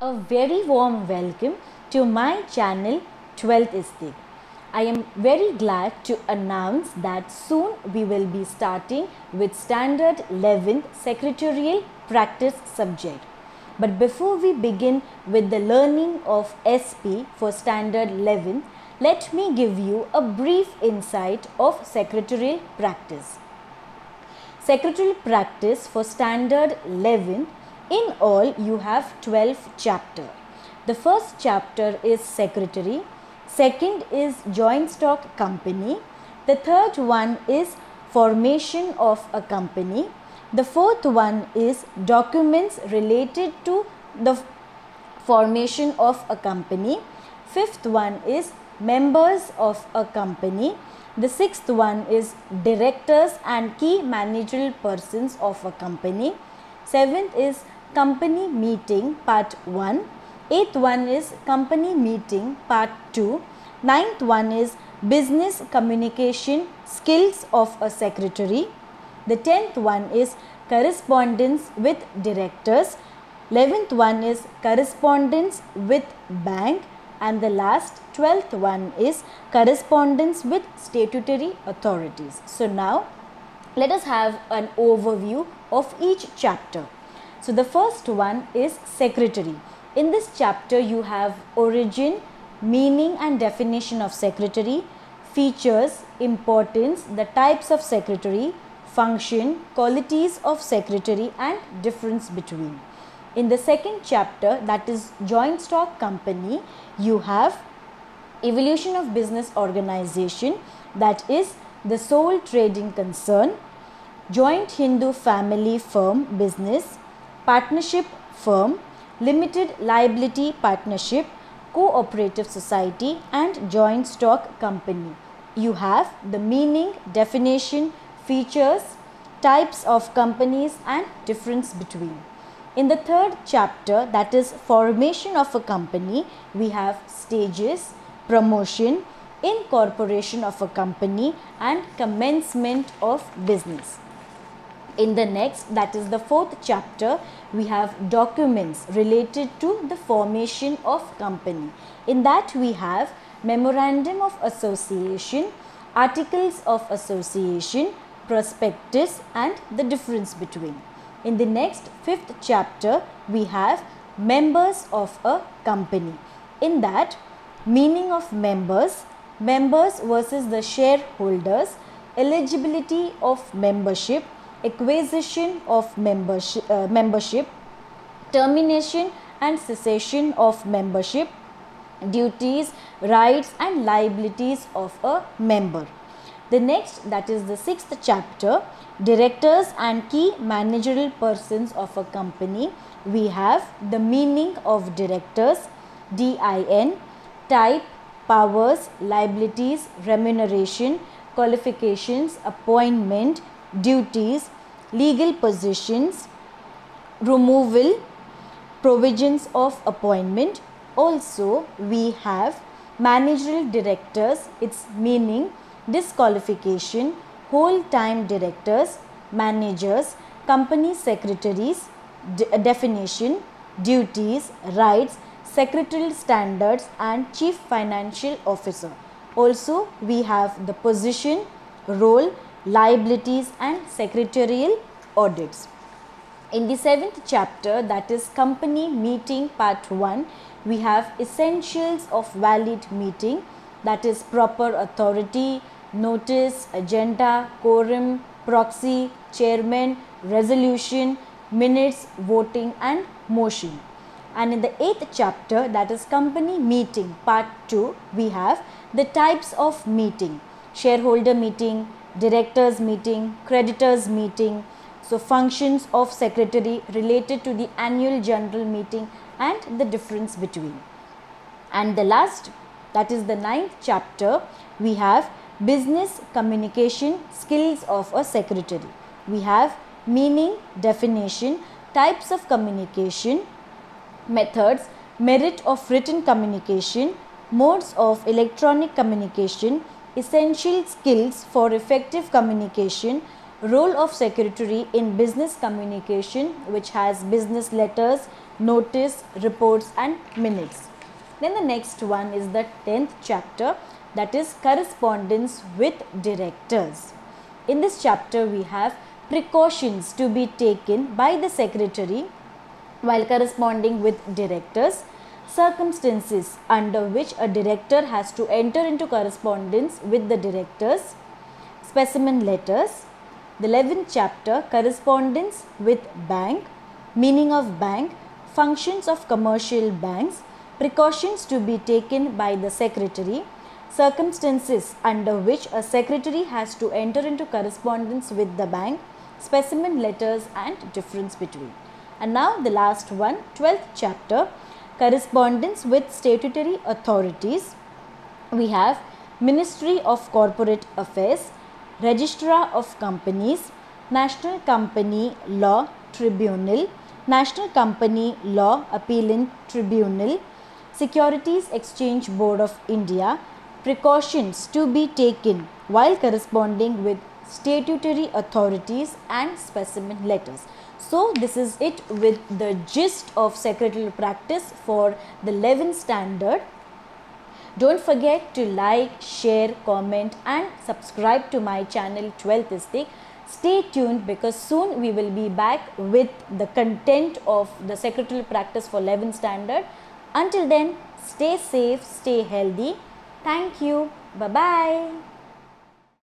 A very warm welcome to my channel 12th Istik. I am very glad to announce that soon we will be starting with Standard 11th Secretarial Practice subject. But before we begin with the learning of SP for Standard 11, let me give you a brief insight of Secretarial Practice. Secretarial Practice for Standard 11, in all you have 12 chapters. The first chapter is Secretary, second is Joint Stock Company, the third one is Formation of a Company, the fourth one is Documents related to the formation of a company, fifth one is Members of a company, the sixth one is Directors and key managerial persons of a company, seventh is Company Meeting Part 1, eighth one is Company Meeting Part 2, ninth one is Business Communication Skills of a Secretary, the 10th one is Correspondence with Directors, 11th one is Correspondence with Bank, and the last 12th one is Correspondence with Statutory Authorities. So now let us have an overview of each chapter. So the first one is Secretary. In this chapter you have origin, meaning and definition of secretary, features, importance, the types of secretary, function, qualities of secretary and difference between. In the second chapter, that is Joint Stock Company, you have evolution of business organization, that is the sole trading concern, joint Hindu family firm business, partnership firm, limited liability partnership, cooperative society and joint stock company. You have the meaning, definition, features, types of companies and difference between. In the third chapter, that is formation of a company, we have stages, promotion, incorporation of a company and commencement of business. In the next, that is the fourth chapter, we have documents related to the formation of company. In that we have memorandum of association, articles of association, prospectus and the difference between. In the next fifth chapter, we have members of a company. In that, meaning of members, members versus the shareholders, eligibility of membership, acquisition of membership, termination and cessation of membership, duties, rights and liabilities of a member. The next, that is the sixth chapter, directors and key managerial persons of a company. We have the meaning of directors, DIN, type, powers, liabilities, remuneration, qualifications, appointment, duties, legal positions, removal, provisions of appointment. Also, we have managerial directors, its meaning, disqualification, whole-time directors, managers, company secretaries, definition, duties, rights, secretarial standards and chief financial officer. Also, we have the position, role, liabilities and secretarial audits. In the seventh chapter, that is Company Meeting Part 1, we have essentials of valid meeting, that is proper authority, notice, agenda, quorum, proxy, chairman, resolution, minutes, voting and motion. And in the eighth chapter, that is Company Meeting Part 2, we have the types of meeting, shareholder meeting, directors meeting, creditors meeting, so functions of secretary related to the annual general meeting and the difference between. And the last, that is the ninth chapter, we have business communication skills of a secretary. We have meaning, definition, types of communication, methods, merit of written communication, modes of electronic communication, essential skills for effective communication, role of secretary in business communication, which has business letters, notice, reports and minutes. Then the next one is the 10th chapter, that is correspondence with directors. In this chapter we have precautions to be taken by the secretary while corresponding with directors, circumstances under which a director has to enter into correspondence with the directors, specimen letters. The 11th chapter, correspondence with bank, meaning of bank, functions of commercial banks, precautions to be taken by the secretary, circumstances under which a secretary has to enter into correspondence with the bank, specimen letters and difference between. And now the last one, 12th chapter, correspondence with statutory authorities. We have Ministry of Corporate Affairs, Registrar of Companies, National Company Law Tribunal, National Company Law Appellant Tribunal, Securities Exchange Board of India, precautions to be taken while corresponding with statutory authorities and specimen letters. So this is it with the gist of secretarial practice for the 11th standard. Don't forget to like, share, comment and subscribe to my channel 12th ISTIC. Stay tuned because soon we will be back with the content of the secretarial practice for 11th standard. Until then, stay safe, stay healthy. Thank you. Bye-bye.